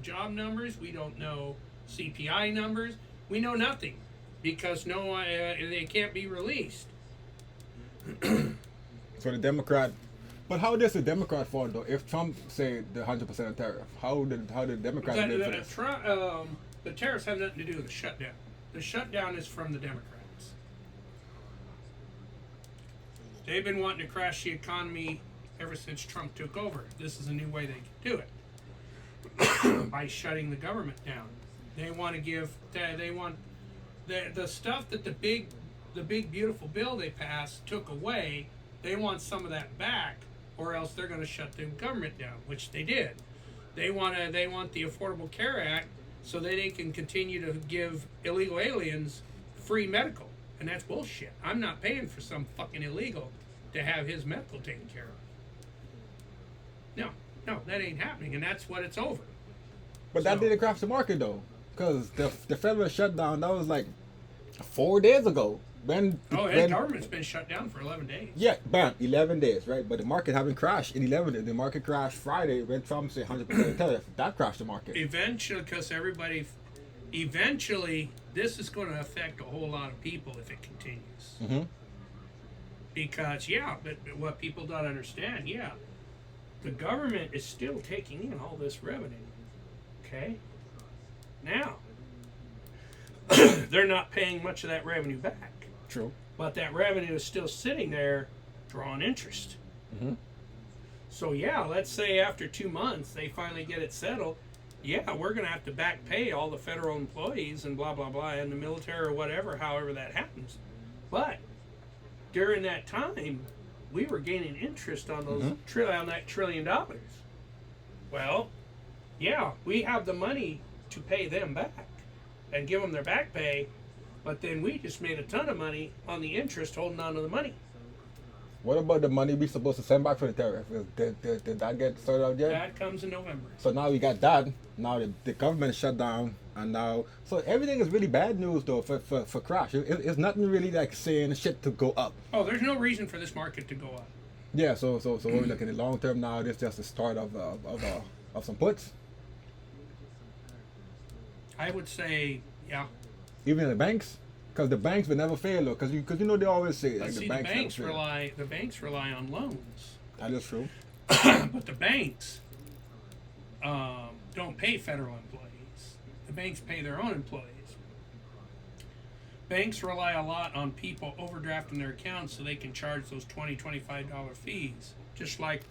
job numbers. We don't know CPI numbers. We know nothing because they can't be released. So the Democrat, but how does the Democrat fall though? If Trump say the 100% tariff, how did Democrats live for this? The tariffs have nothing to do with the shutdown. The shutdown is from the Democrats. They've been wanting to crash the economy ever since Trump took over. This is a new way they can do it by shutting the government down. They want to give. They want the stuff that the big beautiful bill they passed took away. They want some of that back, or else they're going to shut the government down, which they did. They want the Affordable Care Act so that they can continue to give illegal aliens free medical, and that's bullshit. I'm not paying for some fucking illegal to have his medical taken care of. No, that ain't happening, and that's what it's over. But that didn't crash the market though, because the federal shutdown, that was like 4 days ago. The government's been shut down for 11 days. Yeah, bam, 11 days, right? But the market haven't crashed in 11 days. The market crashed Friday when Trump said 100% tariff. That crashed the market. Eventually, because this is going to affect a whole lot of people if it continues. Mm-hmm. Because, but what people don't understand, the government is still taking in all this revenue. Okay? Now, they're not paying much of that revenue back. True. But that revenue is still sitting there drawing interest. Mm-hmm. So, let's say after 2 months they finally get it settled. We're going to have to back pay all the federal employees and blah, blah, blah, and the military or whatever, however that happens. But during that time, we were gaining interest on those on that $1 trillion. Well, we have the money to pay them back and give them their back pay, but then we just made a ton of money on the interest holding on to the money. What about the money we supposed to send back for the tariff? Did that get sorted out yet? That comes in November. So now we got that. Now the government shut down, and now so everything is really bad news though for crash. It's nothing really like saying shit to go up. Oh, there's no reason for this market to go up. Yeah. So we're looking at long term now. This is just the start of some puts. I would say, Even in the banks, because the banks would never fail, though. Because you know they always say like the banks rely on loans. That is true. But the banks don't pay federal employees. The banks pay their own employees. Banks rely a lot on people overdrafting their accounts so they can charge those $20, $25 fees. Just like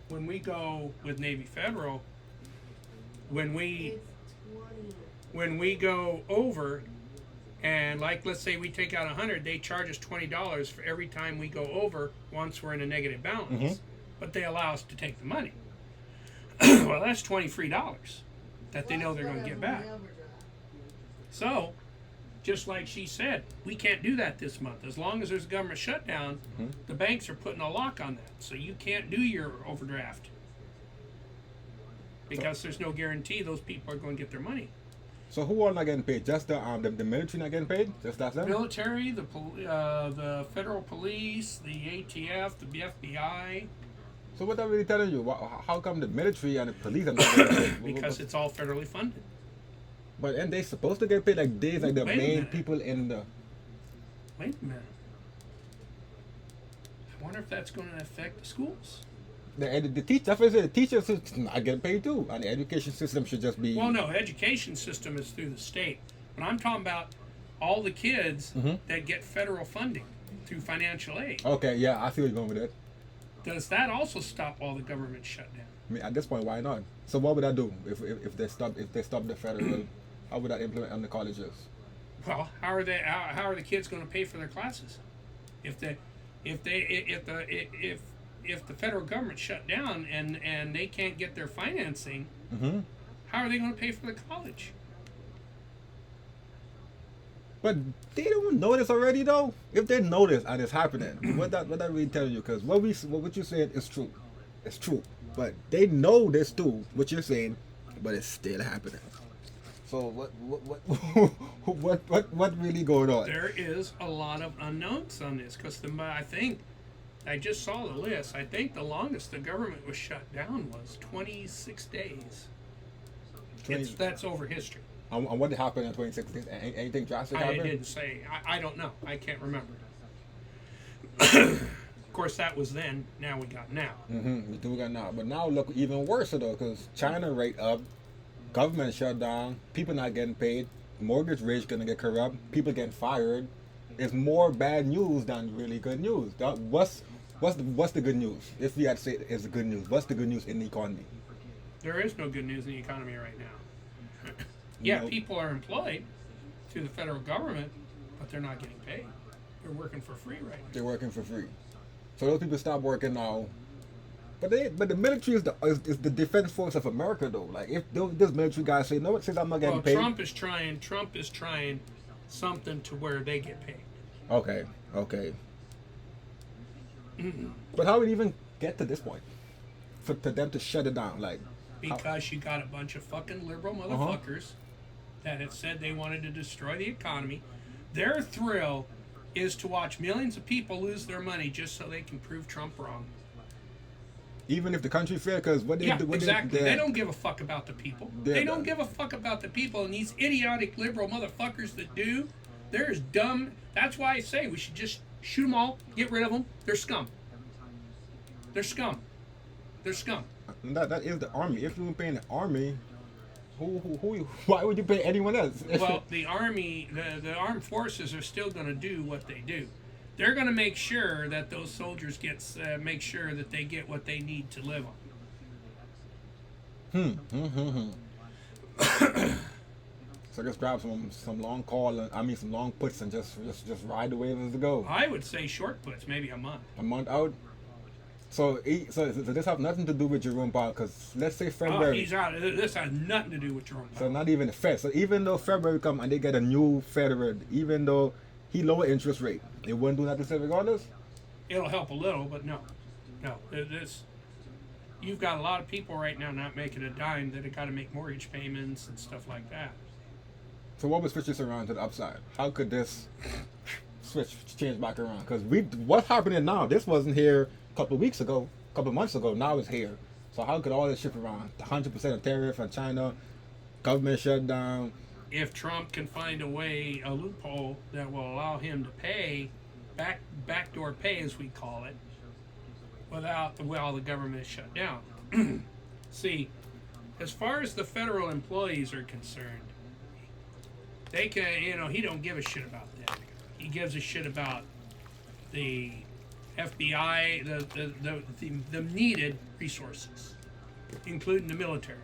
when we go with Navy Federal, when we go over, and like let's say we take out 100, they charge us $20 for every time we go over once we're in a negative balance. Mm-hmm. But they allow us to take the money. Well, that's $20 free that they know they're going to get back. So, just like she said, we can't do that this month. As long as there's a government shutdown, the banks are putting a lock on that. So you can't do your overdraft. Because there's no guarantee those people are going to get their money. So who are not getting paid? Just the military not getting paid? Just that's them? Military, the federal police, the ATF, the FBI. So what are really telling you? How come the military and the police are not getting paid? Because it's all federally funded. But and they supposed to get paid like days like the main people in the... Wait a minute. I wonder if that's going to affect the schools. The teachers not getting paid too, and the education system should just be. Well, no, education system is through the state, but I'm talking about all the kids that get federal funding through financial aid. Okay, yeah, I see where you're going with that. Does that also stop all the government shutdown? I mean, at this point, why not? So what would that do if they stop the federal? How would that implement on the colleges? Well, how are the kids going to pay for their classes if the federal government shut down and they can't get their financing? How are they going to pay for the college? But they don't know this already, though. If they know this and it's happening, what that really telling you? Because what you said is true. It's true. But they know this too. What you're saying, but it's still happening. So what really going on? There is a lot of unknowns on this because I think I just saw the list. I think the longest the government was shut down was 26 days. That's over history. And what happened in 2016? Anything drastic I happened? didn't say. I don't know. I can't remember. Of course, that was then. Now we got now. We got now. But now look even worse though, because China rate up, government shut down, people not getting paid, mortgage rates gonna get corrupt, people getting fired. It's more bad news than really good news. What's the good news? If we had to say it's the good news, what's the good news in the economy? There is no good news in the economy right now. Yeah, people are employed through the federal government, but they're not getting paid. They're working for free right now. They're working for free. So those people stop working now. But the military is the defense force of America though. Like if this military guy say no, since I'm not getting paid. Trump is trying something to where they get paid. Okay. But how would it even get to this point? For them to shut it down, like because you got a bunch of fucking liberal motherfuckers that have said they wanted to destroy the economy. Their thrill is to watch millions of people lose their money just so they can prove Trump wrong. Even if the country failed, because what they do, exactly. They don't give a fuck about the people. They don't give a fuck about the people, and these idiotic liberal motherfuckers that do, they're as dumb. That's why I say we should just shoot them all, get rid of them. They're scum. They're scum. They're scum. That is the army. If you were paying the army, why would you pay anyone else? Well, the army, the armed forces are still going to do what they do. They're going to make sure that those soldiers make sure that they get what they need to live on. So just grab some long some long puts and just ride the wave as it goes. I would say short puts, maybe a month. A month out. So this have nothing to do with Jerome Powell, because let's say February. Oh, he's out. This has nothing to do with Jerome Powell. So not even the Fed. So even though February come and they get a new Federal, even though he lower interest rate, it wouldn't do nothing regardless. It'll help a little, but no. You've got a lot of people right now not making a dime that have got to make mortgage payments and stuff like that. So what would switch this around to the upside? How could this change back around? Because what's happening now? This wasn't here a couple months ago. Now it's here. So how could all this shift around? 100% of tariff on China, government shutdown. If Trump can find a loophole that will allow him to pay, backdoor pay as we call it, while the government is shut down. See, as far as the federal employees are concerned, they can, he don't give a shit about that. He gives a shit about the FBI, the needed resources, including the military.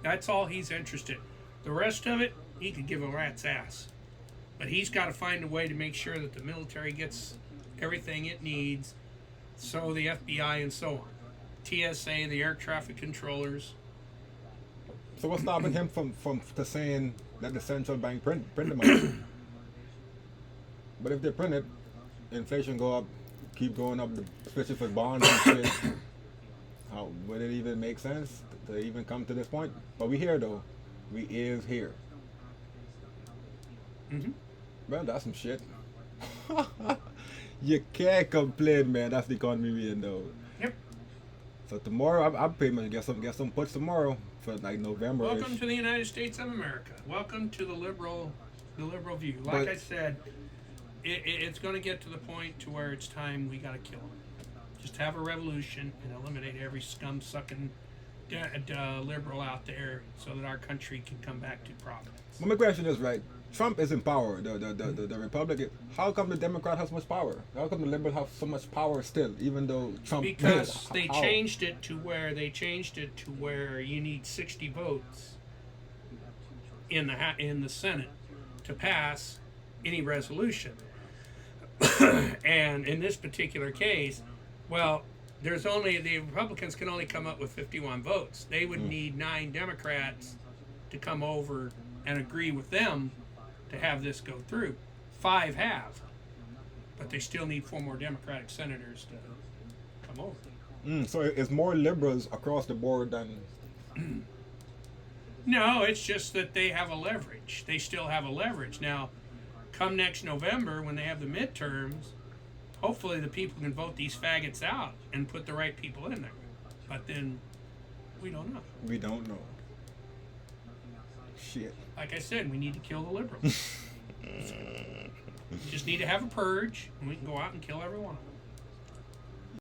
That's all he's interested in. The rest of it, he could give a rat's ass. But he's got to find a way to make sure that the military gets everything it needs, so the FBI and so on. TSA, the air traffic controllers. So what's stopping him from saying that the central bank print the money? But if they print it, inflation go up, keep going up, especially for bonds and shit. How would it even make sense to even come to this point? But we here though. We is here. Well, that's some shit. You can't complain, man. That's the economy we in though. Yep. So tomorrow, I'll pretty much get some puts tomorrow for like November. Welcome to the United States of America. Welcome to the liberal view. Like I said, it's going to get to the point to where it's time we got to kill them. Just have a revolution and eliminate every scum-sucking liberal out there, so that our country can come back to providence. Well, my question is, right, Trump is in power, the Republican. How come the Democrat has so much power? How come the liberal have so much power still, even though Trump? Because they changed it to where you need 60 votes in the Senate to pass any resolution. And in this particular case, well, the Republicans can only come up with 51 votes. They would need 9 Democrats to come over and agree with them to have this go through. 5 have, but they still need 4 more Democratic senators to come over. So it's more liberals across the board than... No, it's just that they have a leverage. They still have a leverage. Now, come next November when they have the midterms, hopefully the people can vote these faggots out and put the right people in there. But then, we don't know. We don't know. Shit. Like I said, we need to kill the liberals. Just need to have a purge, and we can go out and kill every one of them.